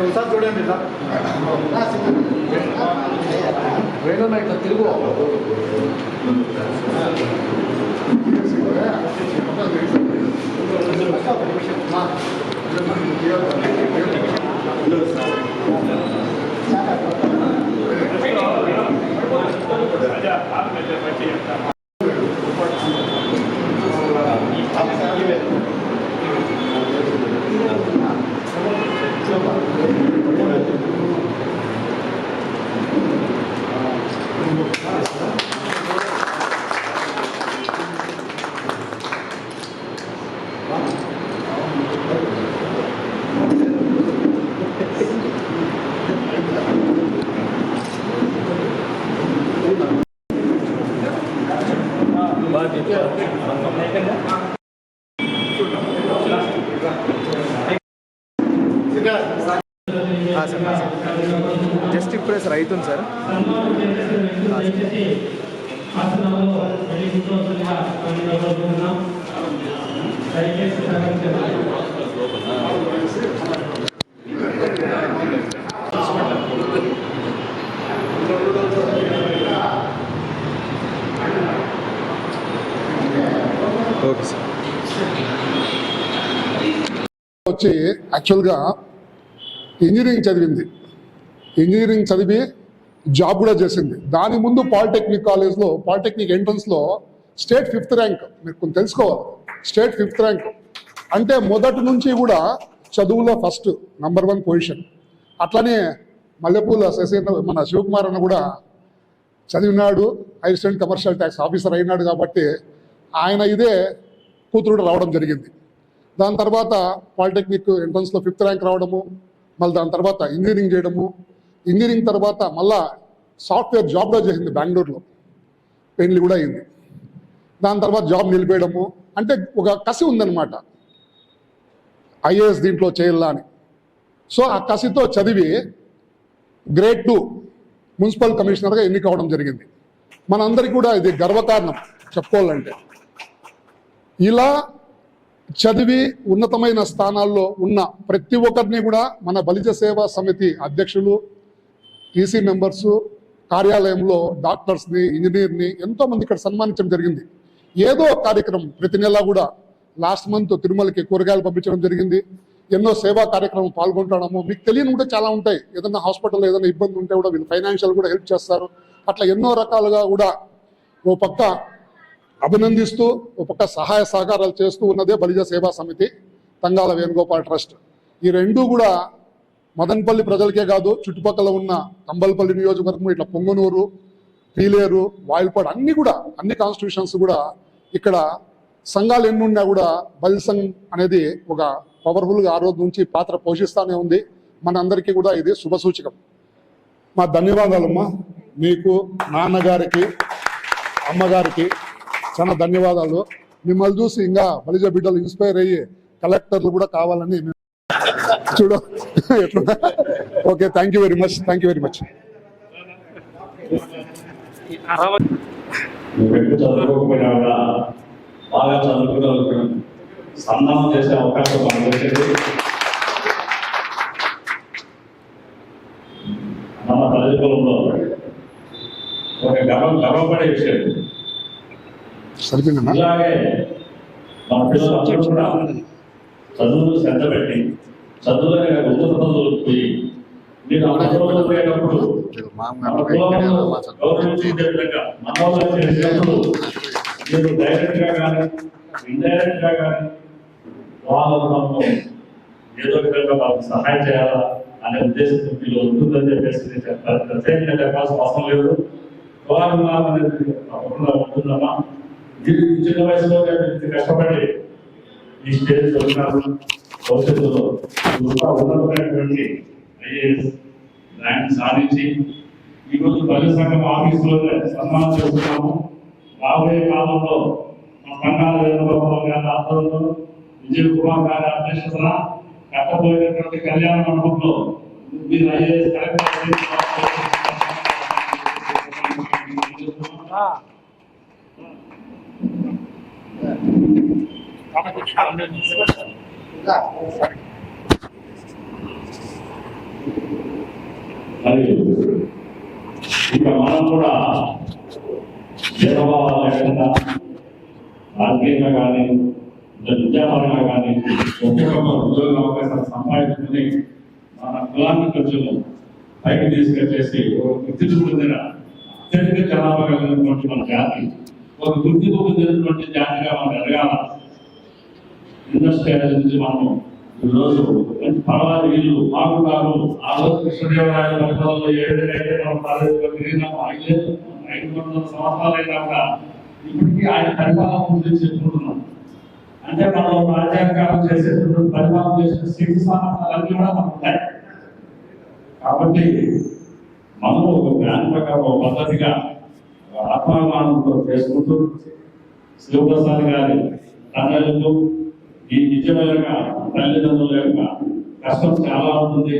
ఒకసారి చూడండి వేణున్నా ఇట్లా తిరుగు జస్ట్ ఇప్పుడే సార్ అవుతుంది సార్. Okay sir. వచ్చి యాక్చువల్గా ఇంజనీరింగ్ చదివింది, ఇంజనీరింగ్ చదివి జాబ్ కూడా చేసింది. దాని ముందు పాలిటెక్నిక్ కాలేజ్లో పాలిటెక్నిక్ ఎంట్రన్స్లో స్టేట్ 5th ర్యాంక్. మీరు కొంచెం తెలుసుకోవాలి, స్టేట్ 5th ర్యాంక్ అంటే మొదటి నుంచి కూడా చదువులో ఫస్ట్ నంబర్ 1 పొజిషన్. అట్లనే మల్లెపూల శశేంద్ర మన శివకుమార్ అన్న కూడా చదివినాడు, అసిస్టెంట్ కమర్షియల్ ట్యాక్స్ ఆఫీసర్ అయినాడు. కాబట్టి ఆయన ఇదే కూతురు రావడం జరిగింది. దాని తర్వాత పాలిటెక్నిక్ ఎంట్రన్స్లో 5th ర్యాంక్ రావడము, మళ్ళీ దాని తర్వాత ఇంజనీరింగ్ చేయడము, ఇంజనీరింగ్ తర్వాత మళ్ళా సాఫ్ట్వేర్ జాబ్లో చేసింది బెంగళూరులో, పెళ్లి కూడా అయింది. దాని తర్వాత జాబ్ నిలిపేయడము, అంటే ఒక కసి ఉందన్నమాట ఐఏఎస్ దీంట్లో చేయాలా అని. సో ఆ కసితో చదివి గ్రేడ్ 2 మున్సిపల్ కమిషనర్గా ఎన్నికవడం జరిగింది. మనందరికీ కూడా ఇది గర్వకారణం చెప్పుకోవాలంటే. ఇలా చదివి ఉన్నతమైన స్థానాల్లో ఉన్న ప్రతి ఒక్కరిని కూడా మన బలిజ సేవా సమితి అధ్యక్షులు, ఈసీ మెంబర్సు, కార్యాలయంలో డాక్టర్స్ని, ఇంజనీర్ని ఎంతోమంది ఇక్కడ సన్మానించడం జరిగింది. ఏదో కార్యక్రమం ప్రతి నెల కూడా లాస్ట్ మంత్ తిరుమలకి కూరగాయలు పంపించడం జరిగింది. ఎన్నో సేవా కార్యక్రమం పాల్గొంటాము. మీకు తెలియని కూడా చాలా ఉంటాయి. ఏదైనా హాస్పిటల్లో ఏదైనా ఇబ్బంది ఉంటే కూడా వీళ్ళు ఫైనాన్షియల్ కూడా హెల్ప్ చేస్తారు. అట్లా ఎన్నో రకాలుగా కూడా ఓ పక్క అభినందిస్తూ ఒక పక్క సహాయ సహకారాలు చేస్తూ ఉన్నదే బలిజ సేవా సమితి, తంగాల వేణుగోపాల్ ట్రస్ట్. ఈ రెండూ కూడా మదనపల్లి ప్రజలకే కాదు, చుట్టుపక్కల ఉన్న కంబల్పల్లి నియోజకవర్గం, ఇట్లా పొంగనూరు, పీలేరు, వాయిల్పాడు అన్ని కూడా అన్ని కాన్స్టిట్యూషన్స్ కూడా ఇక్కడ సంఘాలు ఎన్నున్నా కూడా బలి సంఘం అనేది ఒక పవర్ఫుల్గా ఆ రోజు నుంచి పాత్ర పోషిస్తూనే ఉంది. మనందరికీ కూడా ఇది శుభసూచకం. మా ధన్యవాదాలమ్మా. మీకు, నాన్నగారికి, అమ్మగారికి చాలా ధన్యవాదాలు. మిమ్మల్ని చూసి ఇంకా బలిజ బిడ్డలు ఇన్స్పైర్ అయ్యి కలెక్టర్లు కూడా కావాలని చూడ ఎట్లా. Okay, thank you very much, thank you very much. చదువుకోకపోయినా కూడా బాగా చదువుకున్న సన్మానం చేసే అవకాశం మనకు వచ్చింది. మన ప్రజలలో ఒక గర్వపడే విషయం. ఇలాగే మన పిల్లలందరూ కూడా చదువులు శ్రద్ధ పెట్టి చదువులనే ఉన్నత పదవులకు పోయి మీరు అమలు పోయేటప్పుడు గౌరవించే విధంగా మనోళ్ళు చేసేటప్పుడు మీరు డైరెక్ట్ గా కానీ ఇండైరెక్ట్ గా కానీ వాళ్ళను ఏదో విధంగా వాళ్ళకి సహాయం చేయాలా అనే ఉద్దేశంతో మీరు ఉంటుందని చెప్పేసి ప్రత్యేకంగా చెప్పాల్సిన అవసరం లేదు. వాళ్ళు అనేది తప్పకుండా ఉంటుందమ్మా. మీరు చిన్న వయసులో కష్టపడి ఈ స్టేజ్ చదువుతున్నారు. భవిష్యత్తులో ఉన్నతమైనటువంటి ఐఏఎస్ ర్యాంక్ సాధించి ఈరోజు బలి సంఘం ఆఫీసులోనే సన్మానం చేస్తున్నాము. రాబోయే కాలంలో మా తంగాల వేణుగోపాల్ గారి ఆధ్వర్యంలో, విజయ్ కుమార్ గారి అధ్యక్షతన కట్టబోయేటటువంటి కళ్యాణ మండపంలో మీరు ఐఏఎస్ కలెక్టర్ మరియు ఇక మనం కూడా భేదభావాలు లేకుండా రాజకీయంగా కానీ విద్యాపరంగా కానీ ఒక్కొక్క ఉద్యోగ అవకాశాలు సంపాదించుకుని మన కులాన్ని కొంచెం పైకి తీసుకొచ్చేసి ఒక గుర్తింపు పొందిన అత్యధిక జనాభా కలిగినటువంటి మన జాతి ఒక గుర్తింపు పొందినటువంటి జాతిగా మనం ఎదగాల. ఇండస్ట్రీ నుంచి మనం ఈరోజు పర్వాలేదు వీళ్ళు మాకు కాదు. ఆ రోజు కృష్ణదేవరాయ పరిపాలనలో 7 మనం ప్రాజెక్టులో తిరిగినాము. 500 సంవత్సరాలు అయినాక ఇప్పటికీ ఆయన పరిపాలన గురించి చెప్పుకుంటున్నాం. అంటే మనం రాజ్యాంగాలు చేసేటప్పుడు పరిపాలన చేసిన శక్తి సామర్థ్యాలన్నీ కూడా మనకు ఉంటాయి. కాబట్టి మనము ఒక ప్లాన్ ప్రకారం ఒక పద్ధతిగా ఆత్మాభిమానంతో చేసుకుంటూ శివప్రసాద్ గారి తనయులకు ఈ నిజమైన తల్లిదండ్రుల యొక్క కష్టం చాలా ఉంటుంది.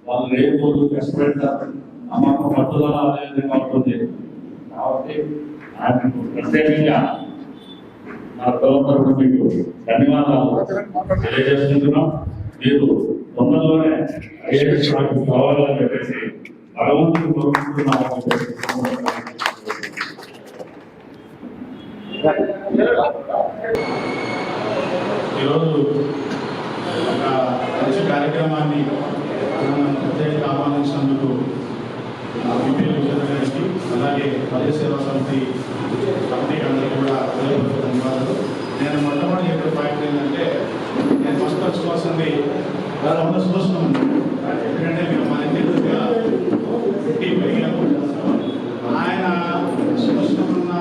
వాళ్ళు రేపు కష్టపెడతారు, నమ్మకం పట్టుదల అదే విధంగా ఉంటుంది. కాబట్టి ఆయనకు ప్రత్యేకంగా నా తరపున మీకు ధన్యవాదాలు తెలియజేస్తున్నాం. మీరు తొందరలోనే ఐఏఎస్ కావాలని చెప్పేసి భగవంతుడు కోరుకుంటున్నామని ఈరోజు ఒక మంచి కార్యక్రమాన్ని ప్రత్యేక ఆహ్వానించినందుకు విపిఎల్ విజయనగర్ గారికి అలాగే పల్లె సేవా సమితి కమిటీ అందరికీ కూడా ధన్యవాదాలు. నేను మొట్టమొదటి చెప్పే పాయింట్ ఏంటంటే నేను ఫస్ట్ వచ్చుకోవాల్సింది వాళ్ళ ఉన్న సుదర్శనం ఉంది. ఎందుకంటే మీరు మన ఇంటిగా ఆయన సుదర్శనం ఉన్న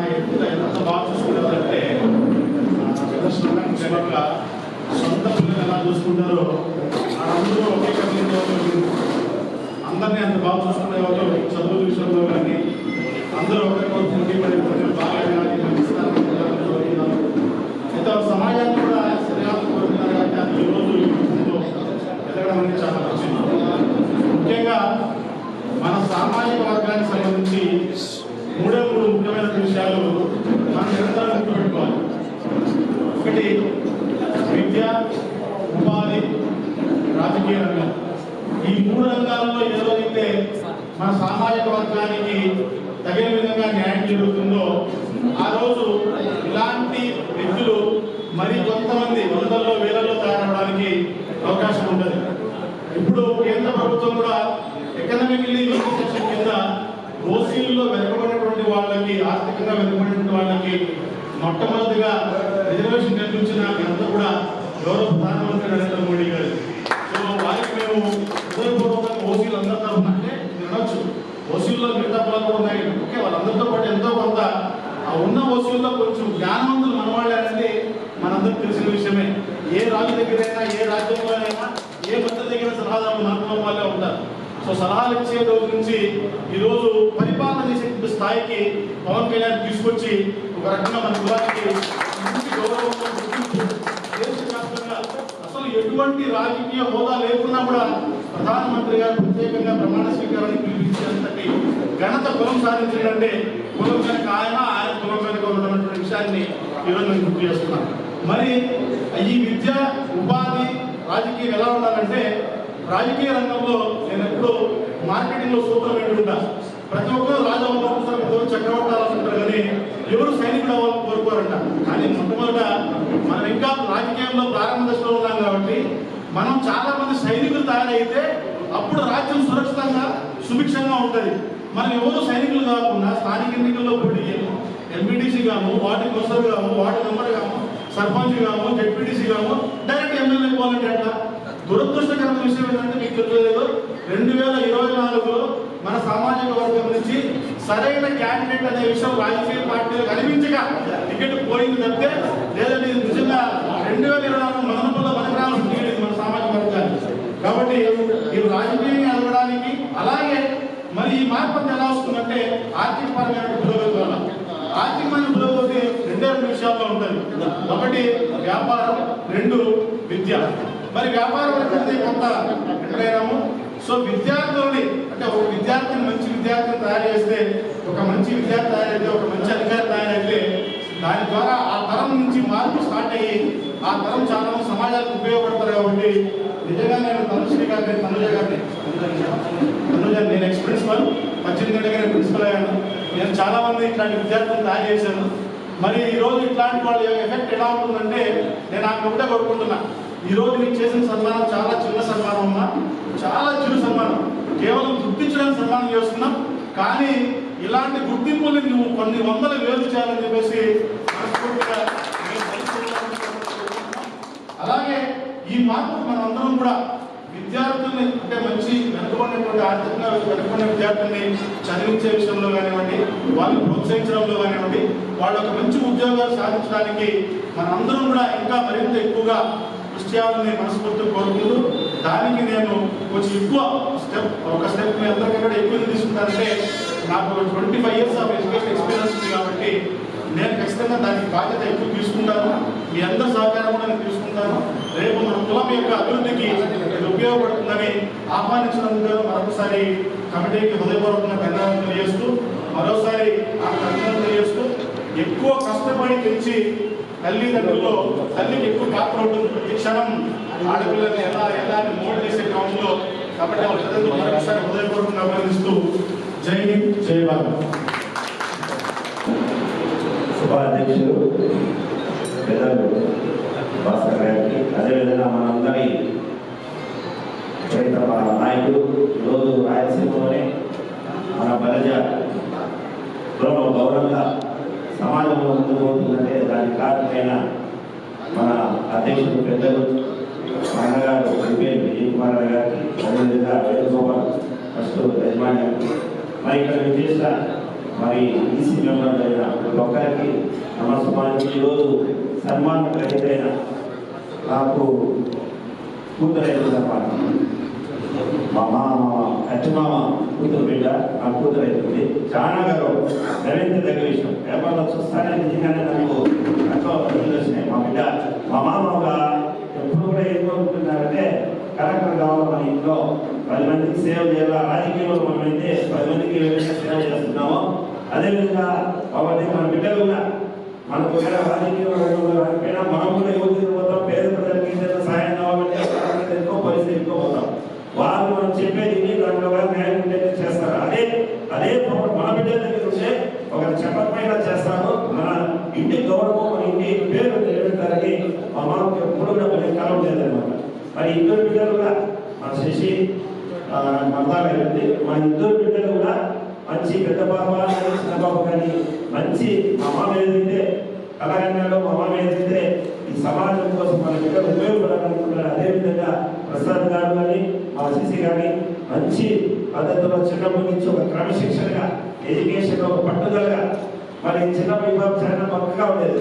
ఎంత బాగా చూసుకున్నారంటే సుదర్శనంగా సొంత పిల్లలు ఎలా చూసుకుంటారో అందరూ ఒకే కంపెనీలో అందరినీ అంత బాగా చూసుకునేవాళ్ళు. చదువు విషయంలో కానీ అందరూ ఒకరికొకరు పోటీ పడి బాగా ఇంత సమాజాన్ని కూడా శ్రేయాన్ని కోరుకున్నారు. కాబట్టి అది ఈరోజు ఎదగడం అనేది చాలా మంచిది. ముఖ్యంగా మన సామాజిక వర్గానికి సంబంధించి 3 ముఖ్యమైన విషయాలు మనం నిరంతరం గుర్తుపెట్టుకోవాలి. ఒకటి విద్య, ఉపాధి, రాజకీయ రంగం. ఈ 3 రంగాల్లో ఏదైతే మన సామాజిక వర్గానికి తగిన విధంగా న్యాయం జరుగుతుందో ఆ రోజు ఇలాంటి వ్యక్తులు మరి కొంతమంది వందల్లో వేలలో తయారవడానికి అవకాశం ఉంటుంది. ఇప్పుడు కేంద్ర ప్రభుత్వం కూడా ఎకనామికల్లీ వీక్ సెక్షన్ కింద ఓసీల్లో వెనుకబడినటువంటి వాళ్ళకి, ఆర్థికంగా వెనుకబడినటువంటి వాళ్ళకి మొట్టమొదటిగా రిజర్వేషన్ కల్పించిన ఘనత కూడా గౌరవ ప్రధానమంత్రి నరేంద్ర మోడీ గారు. సో వారికి మేము హృదయపూర్వకంగా ఓసీలు అందరితో ఉన్నట్టే వినొచ్చు. ఓసీల్లో మిగతా కులాలు కూడా ఉన్నాయి. ఓకే, వాళ్ళందరితో పాటు ఎంతో కొంత ఆ ఉన్న ఓసీల్లో కొంచెం జ్ఞానవంతులు మనవాళ్ళే అనేది మనందరికి తెలిసిన విషయమే. ఏ రాజు దగ్గరైనా, ఏ రాజ్యంలోనైనా, ఏ మంత్రి దగ్గర సలహాదారులు మనకున్న వాళ్ళే ఉంటారు. సో సలహాలు ఇచ్చే రోజు నుంచి ఈరోజు పరిపాలన చేసే స్థాయికి పవన్ కళ్యాణ్ తీసుకొచ్చి ఒక రకంగా మన కులానికి గౌరవంగా దేశవ్యాప్తంగా అసలు ఎటువంటి రాజకీయ హోదా లేకున్నా కూడా ప్రధానమంత్రి గారు ప్రత్యేకంగా ప్రమాణ స్వీకారాన్ని పిలిపించేంతటి ఘనత కులం సాధించిందంటే కులం కనుక ఆయన కులం కనుక ఉన్నటువంటి విషయాన్ని ఈరోజు నేను గుర్తు చేస్తున్నాను. మరి ఈ విద్య, ఉపాధి, రాజకీయం ఎలా ఉండాలంటే రాజకీయ రంగంలో నేను ఎప్పుడు మార్కెటింగ్ లో సూత్రం ఏంటంటా ప్రతి ఒక్కరు రాజు అవ్వాలనుకుంటారు, ఎవరు చక్రవర్తి అవ్వాలనుకుంటారు, కానీ ఎవరు సైనికుడు అవ్వాలని కోరుకోరంట. కానీ మొట్టమొదట మనం ఇంకా రాజకీయంలో ప్రారంభ దశలో ఉన్నాం కాబట్టి మనం చాలా మంది సైనికులు తయారైతే అప్పుడు రాజ్యం సురక్షితంగా సుభిక్షంగా ఉంటుంది. మనం ఎవరు సైనికులు కాకుండా స్థానిక ఎన్నికల్లో పోటీ చేయము, ఎంపీటీసీ కాము, వార్డు కౌన్సిలర్ కాము, వార్డు మెంబర్ కాము, సర్పంచ్ కాము, జెడ్పీటీసీ కాము, డైరెక్ట్ ఎమ్మెల్యే పోవాలంటే అట్లా. దురదృష్టకరమైన విషయం ఏంటంటే మీకు తెలియలేదు, 2024లో మన సామాజిక వర్గం నుంచి సరైన క్యాండిడేట్ అనే విషయం రాజకీయ పార్టీలు కనిపించగా టికెట్ పోయింది తప్పితే లేదంటే ఇది నిజంగా 2024 మదనపల్లిలో మనకు టికెట్ మన సామాజిక వర్గానికి. కాబట్టి ఈ రాజకీయంగా ఎదగడానికి అలాగే మరి ఈ మార్పు ఎలా వస్తుందంటే ఆర్థిక పరమైన పురోగతి వల్ల. ఆర్థికమైన పురోగతి 2 విషయాల్లో ఉంటుంది. ఒకటి వ్యాపారం, 2 విద్య. మరి వ్యాపారం అంటే కొంత ఎక్కడైనాము సో విద్యార్థులని అంటే ఒక విద్యార్థిని మంచి విద్యార్థిని తయారు చేస్తే, ఒక మంచి విద్యార్థి తయారైతే, ఒక మంచి అధికారి తయారైతే దాని ద్వారా ఆ తరం నుంచి మార్పు స్టార్ట్ అయ్యి ఆ తరం చాలా సమాజానికి ఉపయోగపడతారు. కాబట్టి నిజంగా నేను తనుజ గారిని నేను ఎక్స్ ప్రిన్సిపల్ 18 ఏళ్ళగా ప్రిన్సిపల్ అయ్యాను. నేను చాలా మంది ఇట్లాంటి విద్యార్థులను తయారు చేశాను. మరి ఈరోజు ఇట్లాంటి వాళ్ళ ఎఫెక్ట్ ఎలా ఉంటుందంటే నేను నాకు ఒకటే కోరుకుంటున్నా, ఈరోజు నీకు చేసిన సన్మానం చాలా చిన్న సన్మానం అమ్మా, చాలా చిన్న సన్మానం, కేవలం గుర్తించడానికి సన్మానం చేస్తున్నాం. కానీ ఇలాంటి గుర్తింపుల్ని నువ్వు కొన్ని వందల వేలు చేయాలని చెప్పేసి మనస్ఫూర్తిగా అలాగే ఈ మార్పు మనం అందరం కూడా విద్యార్థుల్ని అంటే మంచి వెనుకబడినటువంటి ఆర్థికంగా వెనుకబడిన విద్యార్థుల్ని చదివించే విషయంలో కానివ్వండి, వాళ్ళని ప్రోత్సహించడంలో కానివ్వండి, వాళ్ళ ఒక మంచి ఉద్యోగాలు సాధించడానికి మన అందరం కూడా ఇంకా మరింత ఎక్కువగా కృషి చేయాలని మనస్ఫూర్తిగా కోరుకుంటూ, దానికి నేను కొంచెం ఎక్కువ ఒక స్టెప్ మీ అందరికీ కూడా ఎక్కువ తీసుకుంటానంటే నాకు 25 years ఆఫ్ ఎడ్యుకేషన్ ఎక్స్పీరియన్స్ ఉంది. కాబట్టి నేను ఖచ్చితంగా దానికి బాధ్యత ఎక్కువ తీసుకుంటాను. మీ అందరి సహకారం కూడా నేను తీసుకుంటాను. రేపు మన కులం యొక్క అభివృద్ధికి ఇది ఉపయోగపడుతుందని ఆహ్వానించినందుకు మరొకసారి కమిటీకి హృదయపూర్వకంగా ధన్యవాదాలు తెలియజేస్తూ, మరోసారి ఆ అభినందనలు తెలియజేస్తూ, ఎక్కువ కష్టపడి పెంచి తల్లిదండ్రుల్లో తల్లికి ఎక్కువ పాత్ర ఉంటుంది. ప్రతి క్షణం ఆడపిల్లల్ని ఎలా మోడ్ చేసే క్రమంలో. కాబట్టి మరొకసారి హృదయపూర్వకంగా అభినందిస్తూ జై హింద్, జై భారత్. ఉపాధ్యక్షులు పెద్దలు భాస్కర్ గారికి, అదేవిధంగా మనందరి చరిత్ర నాయకుడు, ఈరోజు రాయలసీమలోనే మన బలజ గౌరవంగా సమాజంలో ముందుకు పోతుందంటే దానికి కారణమైన మన అధ్యక్షుడు పెద్దలు మా అన్నగారు విజయ్ కుమార్ గారికి, అదేవిధంగా వేణుగోపాల్ ఫస్ట్ యజమాని, మరి ఇక్కడ విశేష మరి ఈసీ మెంబర్ అయిన ప్రతి ఒక్కరికి నమస్కారానికి. ఈరోజు సన్మానం గ్రహీతైన నాకు కూతురైతుందన్నమాట. మా అచ్చమామ కూతురు బిడ్డ నా కూతురు అవుతుంది. చాలా గర్వం, గర్వించదగ్గ విషయం. పేపర్లో చూస్తానే నిజంగానే నాకు ఎంతో వచ్చినాయి. మా బిడ్డ మా మామగా ఎప్పుడు కూడా ఏం కోరుకుంటున్నారంటే కలెక్టర్ కావాలి, మన ఇంట్లో 10 మందికి సేవ చేయాలా. రాజకీయంలో మనమైతే 10 మందికి సేవ చేస్తున్నాము. అదేవిధంగా కాబట్టి మన బిడ్డలు కూడా మనకు రాజకీయంలో రాకపోయినా మనం కూడా యువతకు పోతాం, పేద ప్రజలకి ఏదైనా సాయం కావాలంటే ఎక్కువ పరిస్థితి ఎక్కువ పోతాం. వాళ్ళు మనం చెప్పేది దాంట్లో న్యాయం ఉంటే చేస్తారు. అదే మన బిడ్డల దగ్గర ఉంటే ఒకరు చెప్పకపోయినా చేస్తారు. మన ఇంటి గౌరవం, మన ఇంటి పేరు నిలబెడతారని మా మామకు ఎప్పుడు కూడా కొన్ని కాలం లేదన్నమాట. మరి ఇద్దరు బిడ్డలు కూడా మా శశి మర్దాలైంది. మా ఇద్దరు బిడ్డలు కూడా మంచి పెద్ద పాప చిన్న పాప కానీ మంచి మా మామ ఏదైతే కళారంగంలో మా మామ ఏదైతే ఈ సమాజం కోసం మన బిడ్డలు ఉపయోగపడాలనుకుంటున్నారు. అదేవిధంగా ప్రసాద్ గారు కానీ మా శశి కానీ మంచి పద్ధతిలో చిన్నప్పటి నుంచి ఒక క్రమశిక్షణగా ఎడ్యుకేషన్ ఒక పట్టుదలగా మరి చిన్నప్పటి బాబు చాలా పక్కగా ఉండేది.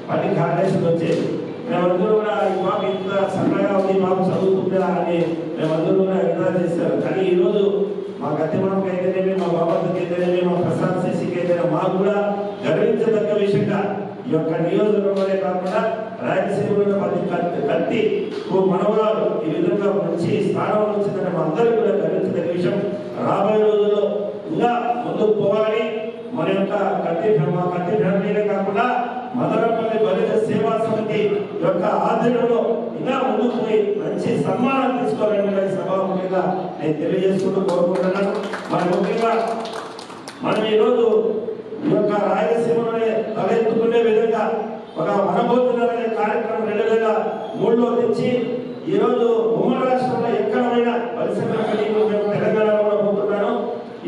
పని కాలేజీలు వచ్చేది. మేమందరూ కూడా ఈ బాబు ఇంత సన్నగా ఉంది, బాబు చదువుతుందా అని మేమందరూ కూడా విధానం చేస్తారు. కానీ ఈరోజు మా గతిమానికి అయితేనేమి, మా బాబాకి అయితేనేమి, మా ప్రసాద్ శశికి అయితేనే మాకు కూడా గర్వించదగ్గ విషయంగా ఈ యొక్క నియోజకవర్గంలోనే కాకుండా రాయలసీమలో 10 కత్తి మనవరాలు ఈ విధంగా మంచి స్థానంలో వచ్చిందని మా అందరికీ కూడా గర్వించదగ్గ విషయం. రాబోయే రోజుల్లో ఇంకా ముందుకు పోవాలని మన యొక్క కత్తి ఫ్యామిలీనే కాకుండా మదనపల్లి బలిజ సేవా సమితి యొక్క ఆధ్వర్యంలో ఇంకా ముందుకు పోయి మంచి సన్మానం తీసుకోవాలని సభాముఖంగా నేను తెలియజేసుకుంటూ కోరుకుంటున్నాను. మరి ముఖ్యంగా మనం ఈరోజు ఈ యొక్క రాయలసీమలోనే తలెత్తుకునే విధంగా ఒక వనభోజనాలు అనే కార్యక్రమం 2003లో తెచ్చి ఈరోజు ఉమ్మడి రాష్ట్రంలో ఎక్కడైనా పరిశ్రమ మేము తెలంగాణలో కూడా పోతున్నాను,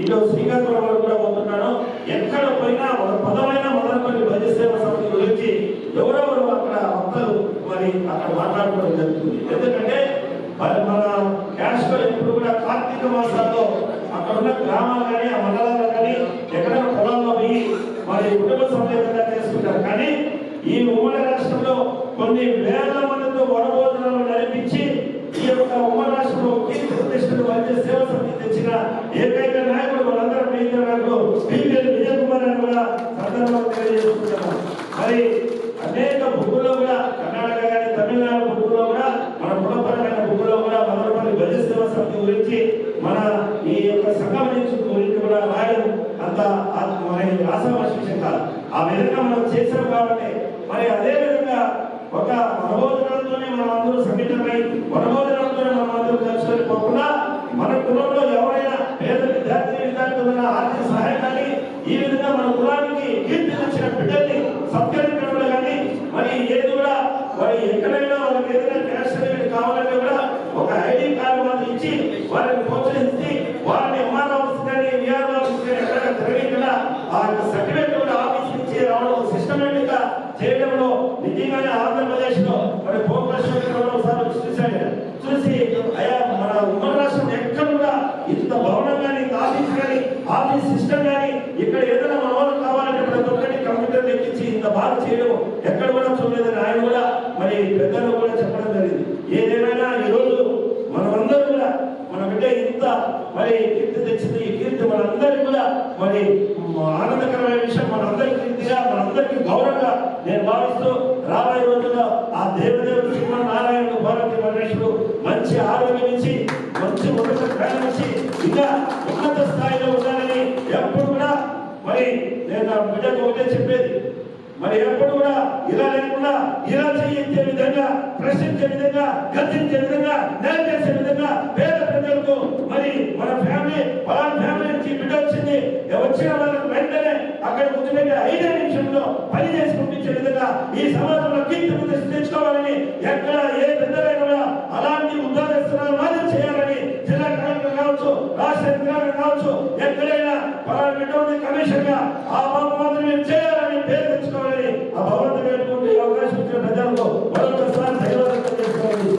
ఇటు శ్రీకాకుళంలో కూడా పోతున్నాను. ఎక్కడ పోయినా ఒక పదమైన మదనపల్లి బలిజ సేవా సమితి గురించి ఎవరెవరు అక్కడ వక్తలు మరి అక్కడ మాట్లాడుకోవడం జరుగుతుంది. ఎందుకంటే మన క్యాష్ లో ఎప్పుడు కూడా కార్తీక మాసాల్లో అక్కడ ఉన్న గ్రామాలు కానీ ఆ మండలాలు కానీ ఎక్కడైనా పొలాల్లో పోయి మరి కుటుంబ సమేతంగా చేసుకుంటారు. కానీ ఈ ఉమ్మడి రాష్ట్రంలో కొన్ని వేల మందితో వనభోజనాలు నడిపించి ఈ యొక్క ఉమ్మడి రాష్ట్రంలో కీర్తి ప్రతిష్టలు వచ్చే సేవా సమితి తెచ్చిన ఏకైక నాయకుడు మనందరం విజయ్ కుమార్ అని కూడా సందర్భంగా తెలియజేసుకుంటున్నాం. మరి అనేక బుక్కుల్లో కూడా కర్ణాటక కానీ తమిళనాడు బుక్కుల్లో కూడా మన పుడపరమైన బుక్కులో కూడా మదనపల్లి బలిజ సేవా సమితి గురించి మన ఈ యొక్క సంఘం గురించి కూడా రాయడం అంత మరి ఆశావాసి విషయం కాదు. ఆ విధంగా మనం చేసాం కాబట్టి మరి అదే విధంగా ఒక వనభోజనాలతోనే మనం అందరూ సమితమై వనభోజనాలతోనే మనం అందరూ కలిసి పోకుండా మన కులంలో ఎవరైనా పేద విద్యార్థుల ఆర్థిక సహాయం కానీ ఈ విధంగా మన కులానికి కీర్తి తెచ్చిన బిడ్డల్ని సత్కరించడంలో కానీ మరి ఏది కూడా మరి ఎక్కడైనా వాళ్ళకి ఏదైనా క్యాష్ సర్టిఫికేట్ కావాలంటే కూడా ఒక ఐడి కార్డు వాళ్ళు ఇచ్చి వారిని ప్రోత్సహించి వారిని ఎంఆర్ ఆఫీస్ కానీ విఆర్ ఆఫీస్ కానీ ఎక్కడ తిరగకుండా ఆ సర్టిఫికేట్ కూడా ఆఫీస్ నుంచి రావడం సిస్టమేటిక్ గా చేయడంలో నిజంగానే ఆంధ్రప్రదేశ్ లో మరి హోమ్ రాష్ట్రంలో చూసి అయ్యా మన ఉమ్మడి రాష్ట్రం ఎక్కడ కూడా ఇంత భవనం కానీ ఇంత ఆఫీస్ కానీ ఆఫీస్ సిస్టమ్ కానీ ఇక్కడ ఏదైనా మన వాళ్ళు కావాలంటే ప్రతి ఒక్కటి కంప్యూటర్ ఎక్కించి ఇంత బాగా చేయడం ఎక్కడ కూడా చూడలేదని ఆయన కూడా మరి పెద్దలు కూడా చెప్పడం జరిగింది. ఏదేమైనా ఈ రోజు మనమందరూ కూడా మన బిడ్డ ఇంత మరి కీర్తి తెచ్చింది. ఈ కీర్తి మనందరికీ కూడా మరి ఆనందకరమైన విషయం, మనందరికీ కీర్తిగా మనందరికీ గౌరవంగా నేను భావిస్తూ రాబోయే రోజుల్లో ఆ దేవదేవుడు శ్రీమన్నారాయణుడు భారతీయ పరమేశ్వరుడు మంచి ఆరోగ్యం ఇచ్చి మంచి ఉన్నత జ్ఞానం ఇచ్చి ఇంకా ఉన్నత స్థాయిలో ఉండాలని ఎప్పుడు కూడా మరి నేను నా బిడ్డకు ఒకటే చెప్పేది, మరి ఎప్పుడు కూడా ఇలా లేకుండా ఇలా చేయించే విధంగా, ప్రశ్నించే విధంగా, గర్జించే విధంగా, నేల చేసే విధంగా పేద ప్రజలకు మరి మన ఫ్యామిలీ పలానా ఫ్యామిలీ నుంచి బిడ్డ వచ్చింది వచ్చిన వాళ్ళకి వెంటనే అక్కడ కూర్చోబెట్టి 5 నిమిషంలో పని చేసి పంపించే విధంగా ఈ సమాజంలో కీర్తి తెచ్చుకోవాలని ఎక్కడ ఏ పెద్దలైనా కూడా అలాంటి ఉద్యోగస్తులను మాదిరి చేయాలని జిల్లా కలెక్టర్ కావచ్చు, రాష్ట్ర అధికారులు కావచ్చు, ఎక్కడైనా పలానా బిడ్డ ఉంది కమిషన్ గా ఆ బాబు మాత్రమే చేయాలని పేరు తెచ్చుకోవాలని ఆ భగవంతుడు వేడుకుంటూ ఈ అవకాశం ఇచ్చిన ప్రజలకు మరొకసారి ధన్యవాదాలు చేసుకోవాలి.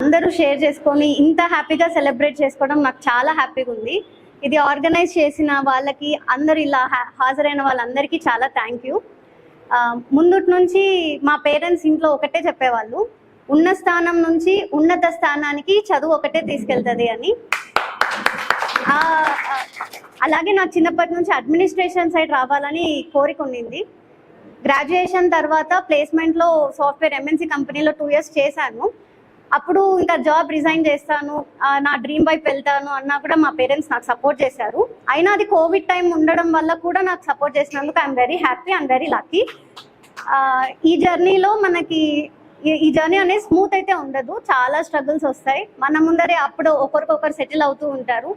అందరూ షేర్ చేసుకొని ఇంత హ్యాపీగా సెలబ్రేట్ చేసుకోవడం నాకు చాలా హ్యాపీగా ఉంది. ఇది ఆర్గనైజ్ చేసిన వాళ్ళకి, అందరు ఇలా హాజరైన వాళ్ళందరికీ చాలా థ్యాంక్ యూ. ముందుటి నుంచి మా పేరెంట్స్ ఇంట్లో ఒకటే చెప్పేవాళ్ళు, ఉన్న స్థానం నుంచి ఉన్నత స్థానానికి చదువు ఒకటే తీసుకెళ్తుంది అని. అలాగే నాకు చిన్నప్పటి నుంచి అడ్మినిస్ట్రేషన్ సైడ్ రావాలని కోరిక ఉండింది. గ్రాడ్యుయేషన్ తర్వాత ప్లేస్మెంట్లో సాఫ్ట్వేర్ ఎంఎన్సీ కంపెనీలో 2 years చేశాను. అప్పుడు ఇంకా జాబ్ రిజైన్ చేస్తాను, నా డ్రీమ్ వైపు వెళ్తాను అన్నా కూడా మా పేరెంట్స్ నాకు సపోర్ట్ చేశారు. అయినా అది కోవిడ్ టైం ఉండడం వల్ల కూడా నాకు సపోర్ట్ చేసినందుకు I'm very happy, I'm very lucky. ఈ జర్నీలో మనకి ఈ జర్నీ అనేది స్మూత్ అయితే ఉండదు, చాలా స్ట్రగుల్స్ వస్తాయి. మన ముందరే అప్పుడు ఒకరికొకరు సెటిల్ అవుతూ ఉంటారు.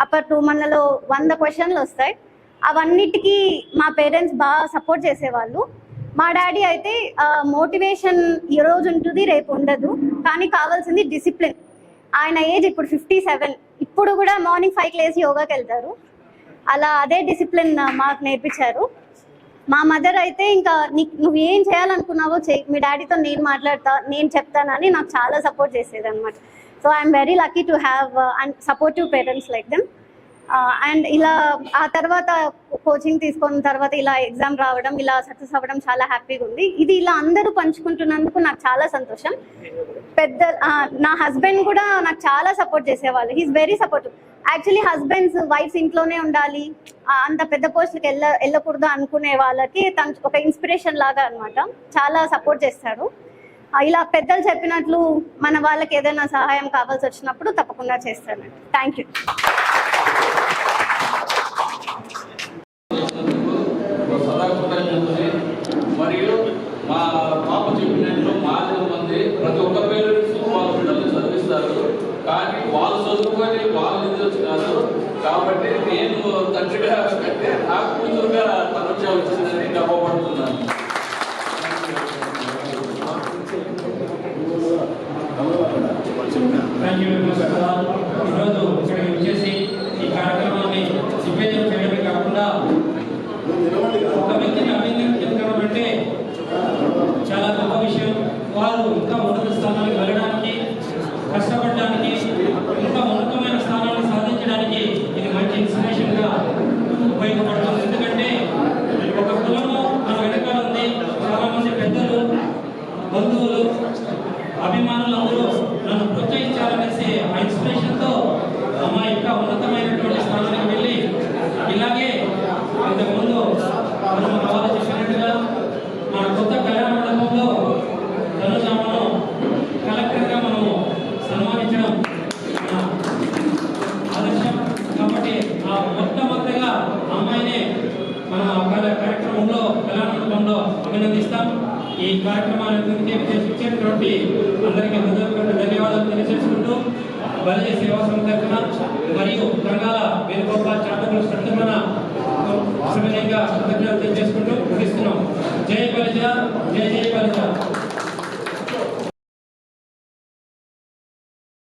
అప్పట్లో మనలో 100 క్వశ్చన్లు వస్తాయి. అవన్నిటికీ మా పేరెంట్స్ బాగా సపోర్ట్ చేసేవాళ్ళు. మా డాడీ అయితే మోటివేషన్ ఈ రోజు ఉంటుంది, రేపు ఉండదు, కానీ కావాల్సింది డిసిప్లిన్. ఆయన ఏజ్ ఇప్పుడు 57, ఇప్పుడు కూడా మార్నింగ్ 5కి లేచి యోగాకి వెళ్తారు. అలా అదే డిసిప్లిన్ మాకు నేర్పించారు. మా మదర్ అయితే ఇంకా నువ్వు ఏం చేయాలనుకున్నావో చెయ్యి, మీ డాడీతో నేను మాట్లాడతా, నేను చెప్తానని నాకు చాలా సపోర్ట్ చేసేది అనమాట. So I'm very lucky to have supportive parents like them. And ఇలా ఆ తర్వాత కోచింగ్ తీసుకున్న తర్వాత ఇలా ఎగ్జామ్ రావడం, ఇలా సక్సెస్ అవ్వడం చాలా హ్యాపీగా ఉంది. ఇది ఇలా అందరూ పంచుకుంటున్నందుకు నాకు చాలా సంతోషం. నా హస్బెండ్ కూడా నాకు చాలా సపోర్ట్ చేసేవాళ్ళు. He's very supportive. Actually husbands wives ఇంట్లోనే ఉండాలి, అంత పెద్ద పోస్టులకి వెళ్ళకూడదు అనుకునే వాళ్ళకి తను ఒక ఇన్స్పిరేషన్ లాగా అనమాట. చాలా సపోర్ట్ చేస్తారు. ఇలా పెద్దలు చెప్పినట్లు మన వాళ్ళకి ఏదైనా సహాయం కావాల్సి వచ్చినప్పుడు తప్పకుండా చేస్తాను. Thank you. మరియు మా పాప చెప్పినట్లు మాదిరి మంది ప్రతి ఒక్క పేరెంట్స్ వాళ్ళ పిల్లల్ని చదివిస్తారు, కానీ వాళ్ళు చదువుకొని వాళ్ళు నిధులు కాదు. కాబట్టి నేను తండ్రిగా కంటే నా కూతురుగా తరచా వచ్చిందని గర్వపడుతున్నాను. ఈరోజు ఇక్కడికి వచ్చేసి ఈ కార్యక్రమాన్ని దిగ్విజయం చేయడమే కాకుండా ఒక వ్యక్తిని అభినందించడం అంటే చాలా గొప్ప విషయం. వారు ఇంకా ఉన్నత స్థానానికి వెళ్ళడానికి, కష్టపడడానికి, ఇంకా ఉన్నతమైన స్థానాన్ని సాధించడానికి ఇది మంచి ఇన్స్పిరేషన్గా ఉపయోగపడుతుంది. ఎందుకంటే ఒక కులము మన వెనకాల ఉంది, చాలామంది పెద్దలు, బంధువులు, అభిమానులు అందరూ నన్ను ప్రోత్సహించాలనేసి ఆ ఇన్స్పిరేషన్తో మా యొక్క ఉన్నతమైనటువంటి స్థానానికి వెళ్ళి ఇలాగే ఇంతకుముందు మనం కావాలి చెప్పినట్టుగా మన కొత్త కళ్యాణ మండపంలో తనుజామను కలెక్టర్ అభినందిస్తాం. ఈ కార్యక్రమానికి విచ్చేసినటువంటి అందరికీ హృదయపూర్వక ధన్యవాదాలు తెలియజేసుకుంటూ బలిజ సేవా సంస్థ మరియు రంగాల వేణుగోపాల్ చాటకుల సంతమన సవినయంగా కృతజ్ఞతలు తెలియజేసుకుంటూ ముగిస్తున్నాం. జై బలిజ, జై జై బలిజ.